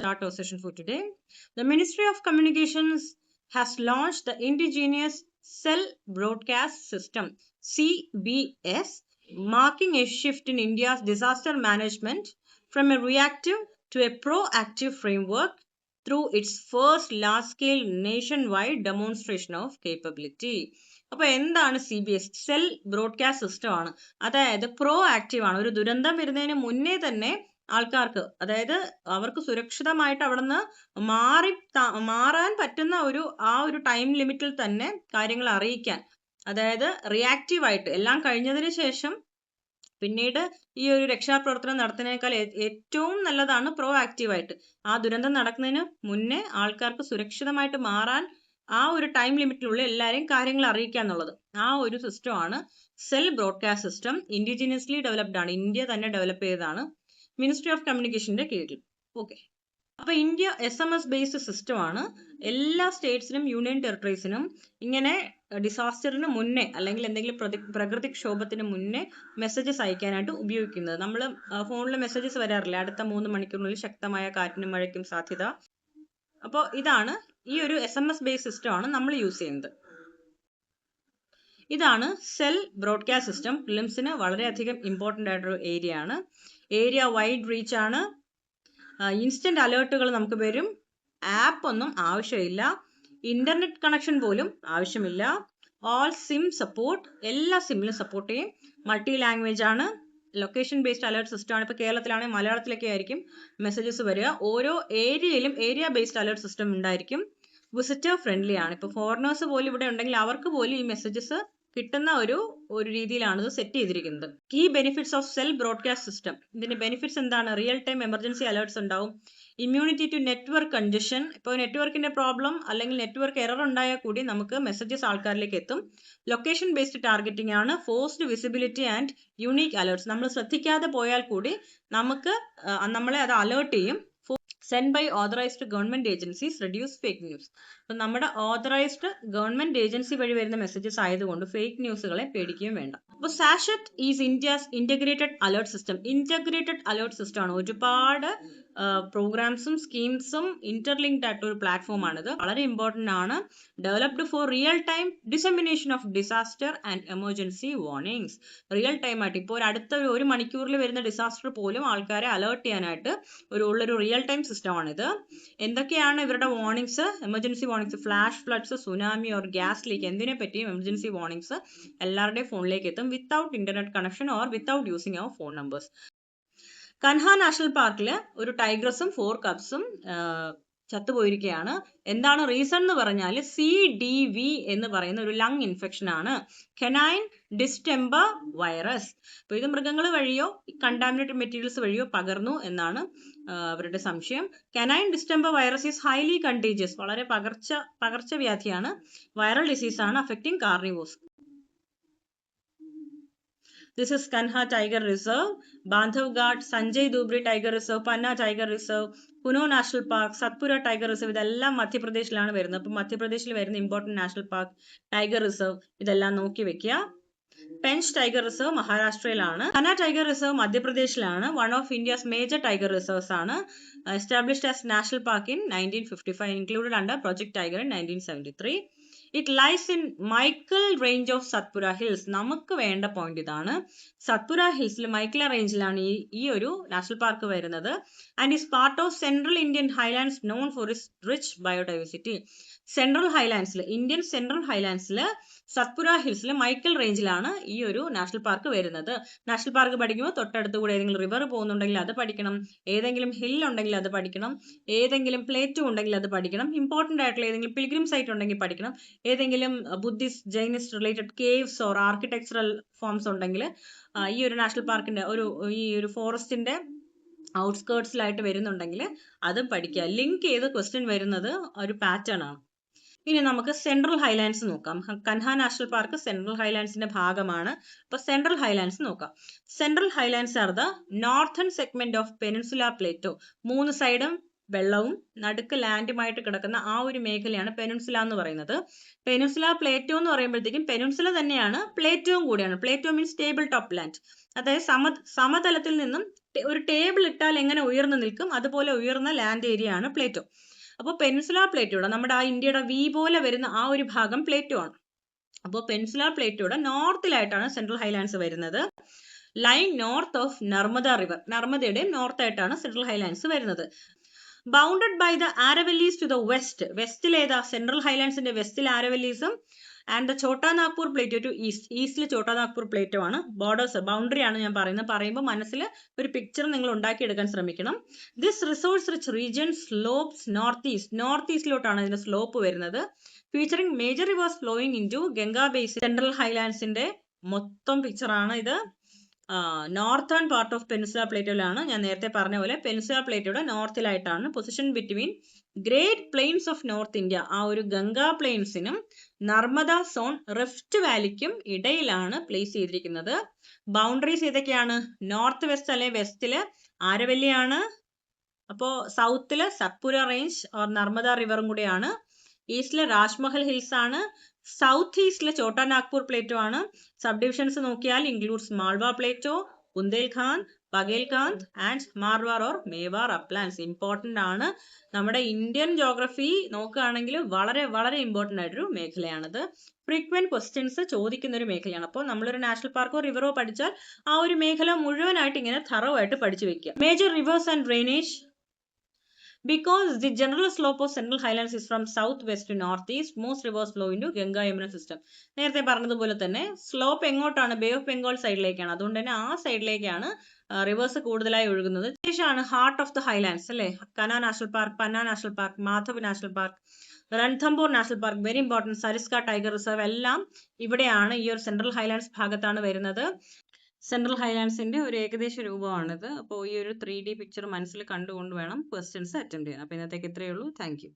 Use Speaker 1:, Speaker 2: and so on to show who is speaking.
Speaker 1: start our session for today. The Ministry of Communications has launched the Indigenous Cell Broadcast System (CBS), marking a shift in India's disaster management from a reactive to a proactive framework through its first large-scale nationwide demonstration of capability. അപ്പോൾ എന്താണ് CBS? Cell broadcast system ആണ്. അതായത് pro active ആണ്. ഒരു ദുരന്തം വരുന്നതിന് മുന്നേ തന്നെ ആൾക്കാർക്ക്, അതായത് അവർക്ക് സുരക്ഷിതമായിട്ട് അവിടെ നിന്ന് മാറാൻ പറ്റുന്ന ഒരു ടൈം ലിമിറ്റിൽ തന്നെ കാര്യങ്ങൾ അറിയിക്കാൻ, അതായത് റിയാക്റ്റീവായിട്ട് എല്ലാം കഴിഞ്ഞതിന് ശേഷം പിന്നീട് ഈ ഒരു രക്ഷാപ്രവർത്തനം നടത്തുന്നതിനേക്കാൾ ഏറ്റവും നല്ലതാണ് പ്രോ ആക്റ്റീവായിട്ട് ആ ദുരന്തം നടക്കുന്നതിന് മുന്നേ ആൾക്കാർക്ക് സുരക്ഷിതമായിട്ട് മാറാൻ ആ ഒരു ടൈം ലിമിറ്റിനുള്ളിൽ എല്ലാവരെയും കാര്യങ്ങൾ അറിയിക്കുക എന്നുള്ളത്. ആ ഒരു സിസ്റ്റമാണ് സെൽ ബ്രോഡ്കാസ്റ്റ് സിസ്റ്റം. ഇൻഡിജിനിയസ്ലി ഡെവലപ്ഡ് ആണ്, ഇന്ത്യ തന്നെ ഡെവലപ്പ് ചെയ്തതാണ്, മിനിസ്ട്രി ഓഫ് കമ്മ്യൂണിക്കേഷന്റെ കീഴിൽ. ഓക്കെ, അപ്പൊ ഇന്ത്യ SMS ബേസ്ഡ് സിസ്റ്റം ആണ്. എല്ലാ സ്റ്റേറ്റ്സിനും യൂണിയൻ ടെറിട്ടറീസിനും ഇങ്ങനെ ഡിസാസ്റ്ററിന് മുന്നേ അല്ലെങ്കിൽ എന്തെങ്കിലും പ്രകൃതിക്ഷോഭത്തിന് മുന്നേ മെസ്സേജസ് അയക്കാനായിട്ട് ഉപയോഗിക്കുന്നത്. നമ്മൾ ഫോണിൽ മെസ്സേജസ് വരാറില്ല, അടുത്ത 3 മണിക്കൂറിനുള്ളിൽ ശക്തമായ കാറ്റിനും മഴയ്ക്കും സാധ്യത. അപ്പോൾ ഇതാണ് ഈ ഒരു SMS ബേസ്ഡ് സിസ്റ്റം ആണ് നമ്മൾ യൂസ് ചെയ്യുന്നത്. ഇതാണ് സെൽ ബ്രോഡ്കാസ്റ്റ് സിസ്റ്റം. പ്രിലിംസിന് വളരെയധികം ഇമ്പോർട്ടൻ്റ് ആയിട്ടൊരു ഏരിയ ആണ്. ഏരിയ വൈഡ് റീച്ച് ആണ്. ഇൻസ്റ്റന്റ് അലേർട്ടുകൾ നമുക്ക് വരും. ആപ്പ് ഒന്നും ആവശ്യമില്ല. ഇന്റർനെറ്റ് കണക്ഷൻ പോലും ആവശ്യമില്ല. ഓൾ സിം സപ്പോർട്ട്, എല്ലാ സിമ്മിലും സപ്പോർട്ട് ചെയ്യും. മൾട്ടി ലാംഗ്വേജ് ആണ്. ലൊക്കേഷൻ ബേസ്ഡ് അലേർട്ട് സിസ്റ്റം ആണ്. ഇപ്പോൾ കേരളത്തിലാണെങ്കിൽ മലയാളത്തിലൊക്കെ ആയിരിക്കും മെസ്സേജസ് വരിക. ഓരോ ഏരിയയിലും ഏരിയ ബേസ്ഡ് അലേർട്ട് സിസ്റ്റം ഉണ്ടായിരിക്കും. വിസിറ്റർ ഫ്രണ്ട്ലി ആണ്. ഇപ്പോൾ ഫോറിനേഴ്സ് പോലും ഇവിടെ ഉണ്ടെങ്കിൽ അവർക്ക് പോലും ഈ മെസ്സേജസ് കിട്ടുന്ന ഒരു രീതിയിലാണ് ഇത് സെറ്റ് ചെയ്തിരിക്കുന്നത്. Key benefits of cell broadcast system. ഇതിന്റെ ബെനിഫിറ്റ്സ് എന്താണ്? റിയൽ ടൈം എമർജൻസി അലേർട്ട്സ് ഉണ്ടാവും. Immunity to network congestion. ഇപ്പോൾ നെറ്റ്വർക്കിന്റെ പ്രോബ്ലം അല്ലെങ്കിൽ നെറ്റ്വർക്ക് എറർ ഉണ്ടായാൽ കൂടി നമുക്ക് മെസ്സേജസ് ആൾക്കാരിലേക്ക് എത്തും. ലൊക്കേഷൻ ബേസ്ഡ് ടാർഗറ്റിംഗ് ആണ്. Forced visibility and unique alerts. നമ്മൾ ശ്രദ്ധിക്കാതെ പോയാൽ കൂടി നമ്മളെ അത് അലേർട്ട് ചെയ്യും. Send by authorised government agencies reduce fake news. അപ്പം നമ്മുടെ ഓതറൈസ്ഡ് ഗവൺമെന്റ് ഏജൻസി വഴി വരുന്ന മെസ്സേജസ് ആയതുകൊണ്ട് ഫേക്ക് ന്യൂസുകളെ പേടിക്കുകയും വേണ്ട. അപ്പോൾ sachet is India's integrated alert system. Integrated alert system ആണ്. ഒരുപാട് പ്രോഗ്രാംസും സ്കീംസും ഇന്റർലിങ്ക്ഡ് ആയിട്ട് ഒരു പ്ലാറ്റ്ഫോം ആണിത്. വളരെ ഇമ്പോർട്ടൻ്റ് ആണ്. Developed for real time dissemination of disaster and emergency warnings. Real time ആയിട്ട് ഇപ്പോൾ അടുത്ത ഒരു മണിക്കൂറിൽ വരുന്ന ഡിസാസ്റ്റർ പോലും ആൾക്കാരെ അലേർട്ട് ചെയ്യാനായിട്ട് ഉള്ളൊരു റിയൽ ടൈം സിസ്റ്റമാണിത്. എന്തൊക്കെയാണ് ഇവരുടെ warnings? Emergency warnings, flash floods, tsunami or gas leak, എന്തിനെ പറ്റിയും എമർജൻസി വാർണിംഗ്സ് എല്ലാവരുടെയും ഫോണിലേക്ക് എത്തും without internet connection or without using our phone numbers. Kanha national പാർക്കിൽ ഒരു ടൈഗ്രസും 4 കപ്സും ചത്തുപോയിരിക്കുകയാണ്. എന്താണ് റീസൺ എന്ന് പറഞ്ഞാൽ CDV എന്ന് പറയുന്ന ഒരു ലങ് ഇൻഫെക്ഷൻ ആണ്, കെനൈൻ ഡിസ്റ്റെമ്പർ വൈറസ്. അപ്പോൾ ഇത് മൃഗങ്ങൾ വഴിയോ കണ്ടാമിനേറ്റഡ് മെറ്റീരിയൽസ് വഴിയോ പകർന്നു എന്നാണ് അവരുടെ സംശയം. Canine distemper virus is highly contagious. വളരെ പകർച്ചവ്യാധിയാണ്. വൈറൽ ഡിസീസ് ആണ് affecting carnivores. This is Kanha Tiger Reserve, Bandhavgarh, Sanjay Dubri Tiger Reserve, Panna Tiger Reserve, Kuno National Park, Satpura Tiger Reserve. ഇതെല്ലാം മധ്യപ്രദേശിലാണ് വരുന്നത്. അപ്പോൾ മധ്യപ്രദേശിൽ വരുന്ന important national park, tiger reserve, ഇതെല്ലാം നോക്കി വെക്കുക. പെഞ്ച് ടൈഗർ റിസർവ് മഹാരാഷ്ട്രയിലാണ്. കന ടൈഗർ റിസർവ് മധ്യപ്രദേശിലാണ്. One of India's major tiger reserves ആണ്. Established as national park in 1955, included under project tiger in 1973. It lies in Michael range of Satpura Hills. നമുക്ക് വേണ്ട point ഇതാണ്. സത്പുര ഹിൽസിൽ മൈക്കിള റേഞ്ചിലാണ് ഈ ഒരു നാഷണൽ പാർക്ക് വരുന്നത്. And is part of central Indian highlands known for its rich biodiversity. Central ഹൈലാൻഡ്സിൽ, Indian central ഹൈലാൻഡ്സിൽ സത്പുര ഹിൽസിൽ മൈക്കിൾ റേഞ്ചിലാണ് ഈ ഒരു നാഷണൽ പാർക്ക് വരുന്നത്. നാഷണൽ പാർക്ക് പഠിക്കുമ്പോൾ തൊട്ടടുത്ത് കൂടെ ഏതെങ്കിലും റിവർ പോകുന്നുണ്ടെങ്കിൽ അത് പഠിക്കണം, ഏതെങ്കിലും ഹിൽ ഉണ്ടെങ്കിൽ അത് പഠിക്കണം, ഏതെങ്കിലും പ്ലേറ്റു ഉണ്ടെങ്കിൽ അത് പഠിക്കണം, ഇമ്പോർട്ടൻ്റ് ആയിട്ടുള്ള ഏതെങ്കിലും പിൽഗ്രിം സൈറ്റ് ഉണ്ടെങ്കിൽ പഠിക്കണം, ഏതെങ്കിലും Buddhist Jainist related caves or architectural forms ഉണ്ടെങ്കിൽ ഈ ഒരു നാഷണൽ പാർക്കിന്റെ ഈ ഒരു ഫോറസ്റ്റിന്റെ ഔട്ട്സ്കേർട്സിലായിട്ട് വരുന്നുണ്ടെങ്കിൽ അത് പഠിക്കുക. ലിങ്ക് ചെയ്ത് ക്വസ്റ്റ്യൻ വരുന്നത് ഒരു പാറ്റേൺ ആണ്. ഇനി നമുക്ക് സെൻട്രൽ ഹൈലാൻഡ്സ് നോക്കാം. കൻഹ നാഷണൽ പാർക്ക് സെൻട്രൽ ഹൈലാൻഡ്സിന്റെ ഭാഗമാണ്. അപ്പൊ സെൻട്രൽ ഹൈലാൻഡ്സ് നോക്കാം. Central Highlands are the northern segment of peninsula Plato. 3 സൈഡും വെള്ളവും നടുക്ക് ലാൻഡുമായിട്ട് കിടക്കുന്ന ആ ഒരു മേഖലയാണ് പെനിൻസുല എന്ന് പറയുന്നത്. പെനിൻസുല പ്ലേറ്റോ എന്ന് പറയുമ്പോഴത്തേക്കും പെനിൻസുല തന്നെയാണ്, പ്ലേറ്റോയും കൂടിയാണ്. Plato means table top land, അതായത് സമതലത്തിൽ നിന്നും ഒരു ടേബിൾ ഇട്ടാൽ എങ്ങനെ ഉയർന്നു നിൽക്കും അതുപോലെ ഉയർന്ന ലാൻഡ് ഏരിയ ആണ് പ്ലേറ്റോ. അപ്പോൾ പെനിൻസുലാർ പ്ലേറ്റോയുടെ നമ്മുടെ ആ ഇന്ത്യയുടെ വി പോലെ വരുന്ന ആ ഒരു ഭാഗം പ്ലേറ്റോ ആണ്. അപ്പോൾ പെനിൻസുലാർ പ്ലേറ്റോയുടെ നോർത്തിലായിട്ടാണ് സെൻട്രൽ ഹൈലാൻഡ്സ് വരുന്നത്. Lie north of Narmada river, നർമ്മദയുടെയും നോർത്ത് ആയിട്ടാണ് സെൻട്രൽ ഹൈലാൻഡ്സ് വരുന്നത്. Bounded by the Aravallis to the west, വെസ്റ്റിലേതാ സെൻട്രൽ ഹൈലാൻഡ്സിന്റെ വെസ്റ്റിൽ ആരവല്ലീസും and the Chota Nagpur plateau to east, ഈസ്റ്റിൽ ഛോട്ടാ നാഗ്പൂർ പ്ലേറ്റോ ആണ്. ബോർഡേഴ്സ് ബൗണ്ടറി ആണ് ഞാൻ പറയുമ്പോൾ മനസ്സിൽ ഒരു പിക്ചർ നിങ്ങൾ ഉണ്ടാക്കിയെടുക്കാൻ ശ്രമിക്കണം. This resource rich region slopes north east, north ഈസ്റ്റിലോട്ടാണ് ഇതിന്റെ സ്ലോപ്പ് വരുന്നത്. Featuring major reverse flowing in to Ganga basin. Central ഹൈലാൻഡ്സിന്റെ മൊത്തം പിക്ചറാണ് ഇത്. നോർത്തേൺ പാർട്ട് ഓഫ് പെനിൻസുലാർ പ്ലേറ്റോയിലാണ്. ഞാൻ നേരത്തെ പറഞ്ഞ പോലെ പെനിൻസുലാർ പ്ലേറ്റോയുടെ നോർത്തിലായിട്ടാണ്. Position between great plains of north India, ആ ഒരു ഗംഗാ പ്ലെയിൻസിനും നർമ്മദ സോൺ റിഫ്റ്റ് വാലിക്കും ഇടയിലാണ് പ്ലേസ് ചെയ്തിരിക്കുന്നത്. ബൗണ്ടറീസ് ഏതൊക്കെയാണ്? നോർത്ത് വെസ്റ്റ് അല്ലെ വെസ്റ്റില് ആരവല്ലിയാണ്, അപ്പോ സൗത്തില് സത്പുര റേഞ്ച് ഓർ നർമ്മദ റിവറും കൂടെയാണ്. ഈസ്റ്റില് രാജ്മഹൽ ഹിൽസ് ആണ്. സൗത്ത് ഈസ്റ്റിലെ ഛോട്ടാ നാഗ്പൂർ പ്ലേറ്റോ ആണ്. സബ് ഡിവിഷൻസ് നോക്കിയാൽ includes Malwa plateau, Bundelkhand, Baghelkhand and Marwar or Mewar uplands. Important ആണ്. നമ്മുടെ ഇന്ത്യൻ ജോഗ്രഫി നോക്കുകയാണെങ്കിൽ വളരെ വളരെ ഇമ്പോർട്ടന്റ് ആയിട്ടൊരു മേഖലയാണിത്. ഫ്രീക്വന്റ് ക്വസ്റ്റ്യൻസ് ചോദിക്കുന്ന ഒരു മേഖലയാണ്. അപ്പോൾ നമ്മളൊരു നാഷണൽ പാർക്കോ റിവറോ പഠിച്ചാൽ ആ ഒരു മേഖല മുഴുവനായിട്ട് ഇങ്ങനെ തറോ ആയിട്ട് പഠിച്ചു വെക്കുക. Major reverse and drainage. Because the general slope of Central Highlands is from southwest to northeast, most rivers flow into Ganga Yamuna system. നേരത്തെ പറഞ്ഞതുപോലെ തന്നെ സ്ലോപ്പ് എങ്ങോട്ടാണ്? ബേ ഓഫ് ബംഗാൾ സൈഡിലേക്കാണ്. അതുകൊണ്ട് തന്നെ ആ സൈഡിലേക്കാണ് റിവേഴ്സ് കൂടുതലായി ഒഴുകുന്നത്. ശേഷമാണ് ഹാർട്ട് ഓഫ് ദ ഹൈലാൻഡ്സ് അല്ലെ, Kanha national park, Panna national park, Madhav national park, Ranthambore national park, very important, Sariska tiger reserve എല്ലാം ഇവിടെയാണ്, ഈ ഒരു സെൻട്രൽ ഹൈലാൻഡ്സ് ഭാഗത്താണ് വരുന്നത്. സെൻട്രൽ ഹൈലാൻഡ്സിന്റെ ഒരു ഏകദേശ രൂപമാണിത്. അപ്പോൾ ഈ ഒരു 3D പിക്ചർ മനസ്സിൽ കണ്ടുകൊണ്ട് വേണം ക്വസ്റ്റ്യൻസ് അറ്റൻഡ് ചെയ്യാൻ. അപ്പോൾ ഇന്നത്തേക്ക് ഇത്രയേ ഉള്ളൂ. Thank you.